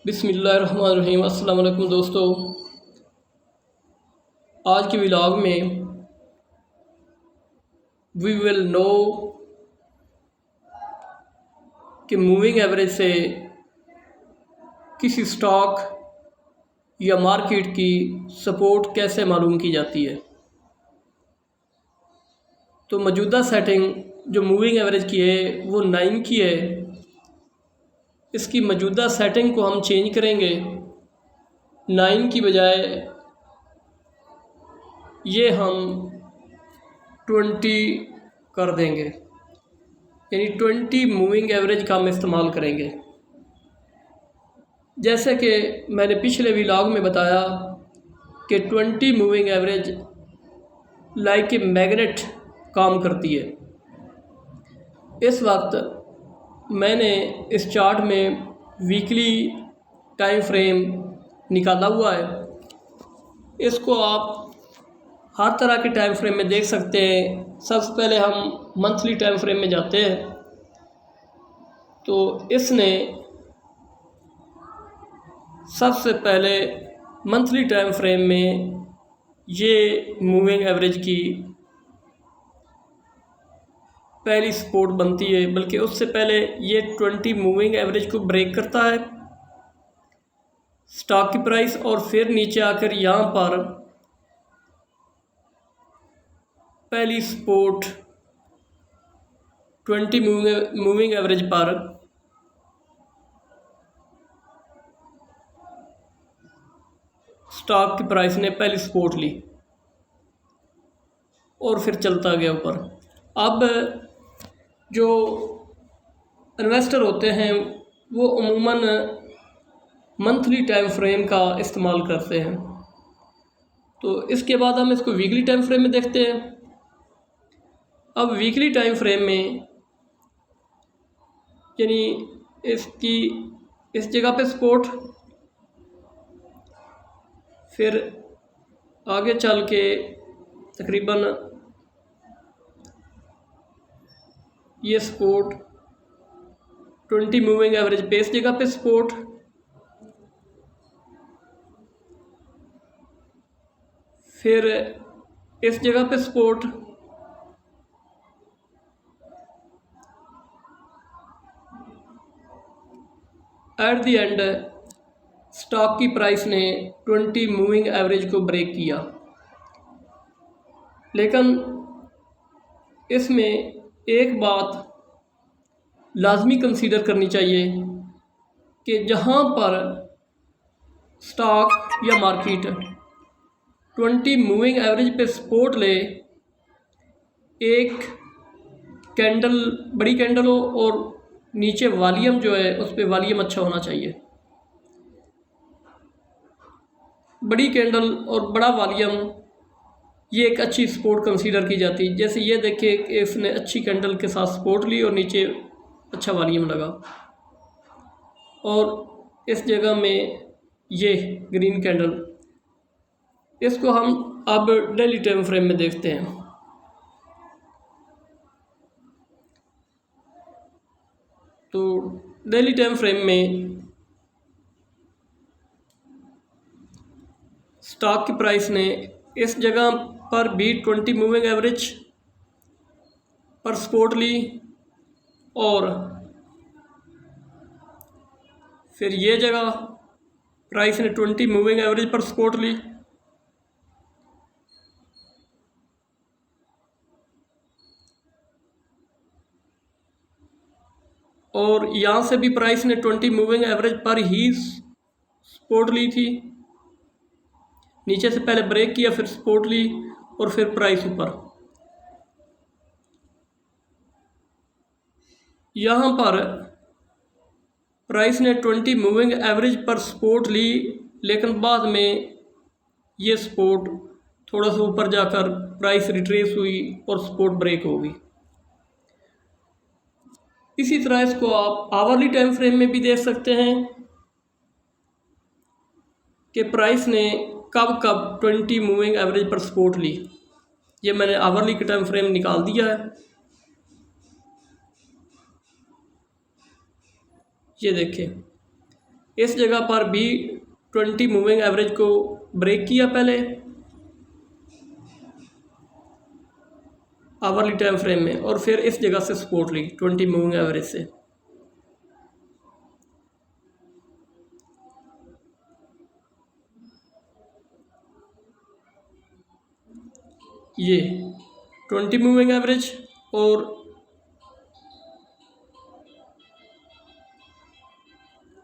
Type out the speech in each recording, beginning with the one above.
बिस्मिल्लाहिर्रहमानिर्रहीम। अस्सलाम वालेकुम दोस्तों, आज की व्लॉग में वी विल नो कि मूविंग एवरेज से किसी स्टॉक या मार्केट की सपोर्ट कैसे मालूम की जाती है। तो मौजूदा सेटिंग जो मूविंग एवरेज की है वो 9 की है। इसकी मौजूदा सेटिंग को हम चेंज करेंगे, 9 की बजाय ये हम 20 कर देंगे, यानी 20 मूविंग एवरेज का हम इस्तेमाल करेंगे। जैसे कि मैंने पिछले व्लॉग में बताया कि 20 moving average like a magnet काम करती है। इस वक्त मैंने इस चार्ट में वीकली टाइम फ्रेम निकाला हुआ है। इसको आप हर तरह के टाइम फ्रेम में देख सकते हैं। सबसे पहले हम मंथली टाइम फ्रेम में जाते हैं, तो इसने सबसे पहले मंथली टाइम फ्रेम में ये मूविंग एवरेज की पहली सपोर्ट बनती है, बल्कि उससे पहले ये 20 मूविंग एवरेज को ब्रेक करता है स्टॉक की प्राइस, और फिर नीचे आकर यहाँ पर पहली सपोर्ट 20 मूविंग एवरेज पर स्टॉक की प्राइस ने पहली सपोर्ट ली और फिर चलता गया ऊपर। अब जो इन्वेस्टर होते हैं वो अमूमन मंथली टाइम फ्रेम का इस्तेमाल करते हैं। तो इसके बाद हम इसको वीकली टाइम फ्रेम में देखते हैं। अब वीकली टाइम फ्रेम में यानी इसकी इस जगह पे सपोर्ट, फिर आगे चल के तकरीबन ये सपोर्ट 20 मूविंग एवरेज पे इस जगह पे सपोर्ट, फिर इस जगह पे support, at the end stock की प्राइस ने 20 मूविंग एवरेज को ब्रेक किया। लेकिन इसमें एक बात लाजमी कंसीडर करनी चाहिए कि जहाँ पर स्टॉक या मार्केट 20 मूविंग एवरेज पे सपोर्ट ले, एक कैंडल बड़ी कैंडल हो और नीचे वॉल्यूम जो है उस पर वॉल्यूम अच्छा होना चाहिए। बड़ी कैंडल और बड़ा वॉल्यूम ये एक अच्छी सपोर्ट कंसीडर की जाती है। जैसे ये देखिए कि इसने अच्छी कैंडल के साथ सपोर्ट ली और नीचे अच्छा वॉल्यूम लगा, और इस जगह में ये ग्रीन कैंडल। इसको हम अब डेली टाइम फ्रेम में देखते हैं। तो डेली टाइम फ्रेम में स्टॉक की प्राइस ने इस जगह पर भी 20 मूविंग एवरेज पर सपोर्ट ली, और फिर ये जगह प्राइस ने 20 मूविंग एवरेज पर सपोर्ट ली, और यहाँ से भी प्राइस ने 20 मूविंग एवरेज पर ही सपोर्ट ली थी। नीचे से पहले ब्रेक किया, फिर सपोर्ट ली, और फिर प्राइस ऊपर। यहाँ पर प्राइस ने 20 मूविंग एवरेज पर सपोर्ट ली, लेकिन बाद में ये सपोर्ट थोड़ा सा ऊपर जाकर प्राइस रिट्रेस हुई और सपोर्ट ब्रेक हो गई। इसी तरह इसको आप आवरली टाइम फ्रेम में भी देख सकते हैं कि प्राइस ने कब कब 20 मूविंग एवरेज पर सपोर्ट ली। ये मैंने आवरली का टाइम फ्रेम निकाल दिया है। ये देखें, इस जगह पर भी 20 मूविंग एवरेज को ब्रेक किया पहले आवरली टाइम फ्रेम में, और फिर इस जगह से सपोर्ट ली 20 मूविंग एवरेज से। ये 20 मूविंग एवरेज और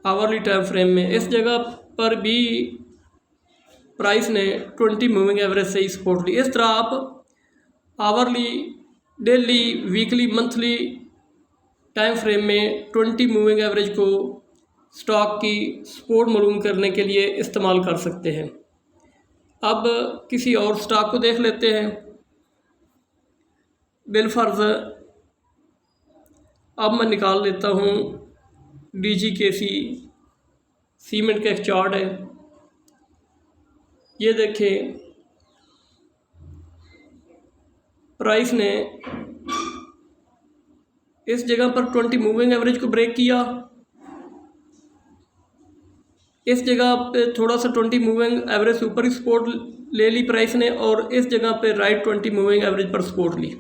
आवरली टाइम फ्रेम में इस जगह पर भी प्राइस ने 20 मूविंग एवरेज से ही सपोर्ट ली। इस तरह आप hourly, daily, weekly, monthly time frame में 20 मूविंग एवरेज को स्टॉक की सपोर्ट मालूम करने के लिए इस्तेमाल कर सकते हैं। अब किसी और स्टॉक को देख लेते हैं। बिलफर्ज अब मैं निकाल लेता हूँ DGKC सीमेंट का एक चार्ट है। ये देखें, प्राइस ने इस जगह पर 20 मूविंग एवरेज को ब्रेक किया। इस जगह पे थोड़ा सा 20 मूविंग एवरेज से ऊपर ही सपोर्ट ले ली प्राइस ने, और इस जगह पे राइट 20 मूविंग एवरेज पर सपोर्ट ली।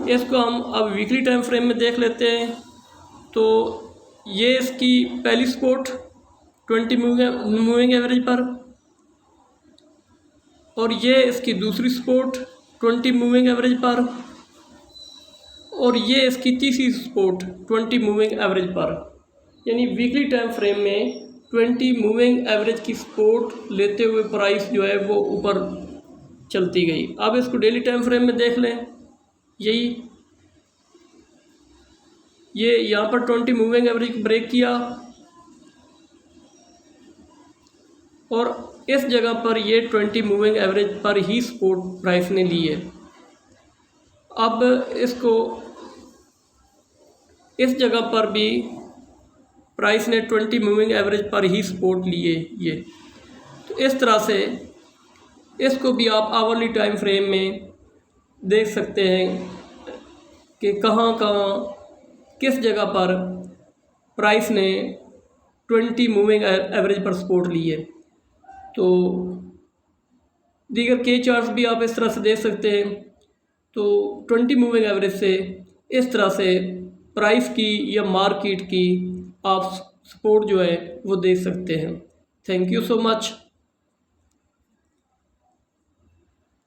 इसको हम अब वीकली टाइम फ्रेम में देख लेते हैं। तो ये इसकी पहली सपोर्ट 20 मूविंग एवरेज पर, और ये इसकी दूसरी सपोर्ट 20 मूविंग एवरेज पर, और ये इसकी तीसरी सपोर्ट 20 मूविंग एवरेज पर। यानी वीकली टाइम फ्रेम में 20 मूविंग एवरेज की सपोर्ट लेते हुए प्राइस जो है वो ऊपर चलती गई। अब इसको डेली टाइम फ्रेम में देख लें। ये यहाँ पर 20 मूविंग एवरेज को ब्रेक किया, और इस जगह पर ये 20 मूविंग एवरेज पर ही सपोर्ट प्राइस ने ली है। अब इसको इस जगह पर भी प्राइस ने 20 मूविंग एवरेज पर ही सपोर्ट लिए ये। तो इस तरह से इसको भी आप आवरली टाइम फ्रेम में देख सकते हैं कि कहाँ किस जगह पर प्राइस ने 20 मूविंग एवरेज पर सपोर्ट ली है। तो दीगर के चार्ट्स भी आप इस तरह से देख सकते हैं। तो 20 मूविंग एवरेज से इस तरह से प्राइस की या मार्केट की आप सपोर्ट जो है वो देख सकते हैं। Thank you so much.